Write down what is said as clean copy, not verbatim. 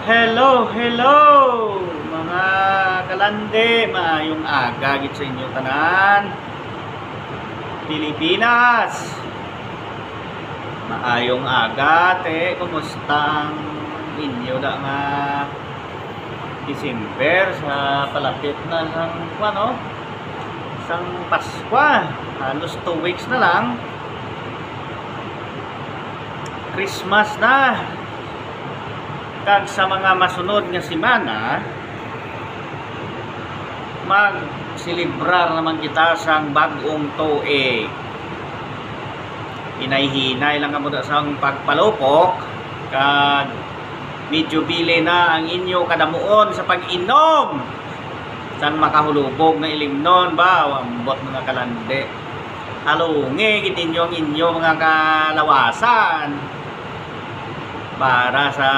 Hello, hello mga kalande, maayong aga gid sa inyo tanan. Pilipinas. Maayong aga te, kumusta ang inyo da nga December sa palapit na sang ano? Sang Pasko. Halos 2 weeks na lang. Christmas na. Kag sa mga masunod nga semana mag-celebrar naman kita sang bag-ong tuig. Hinay-hinay lang kamo sang pagpalupok kag medyo bili na ang inyo kadamuon sa pag-inom sang makahulubog na ilimnon ba ambot mga kalande. Halungi gid ninyo ang inyo mga kalawasan para sa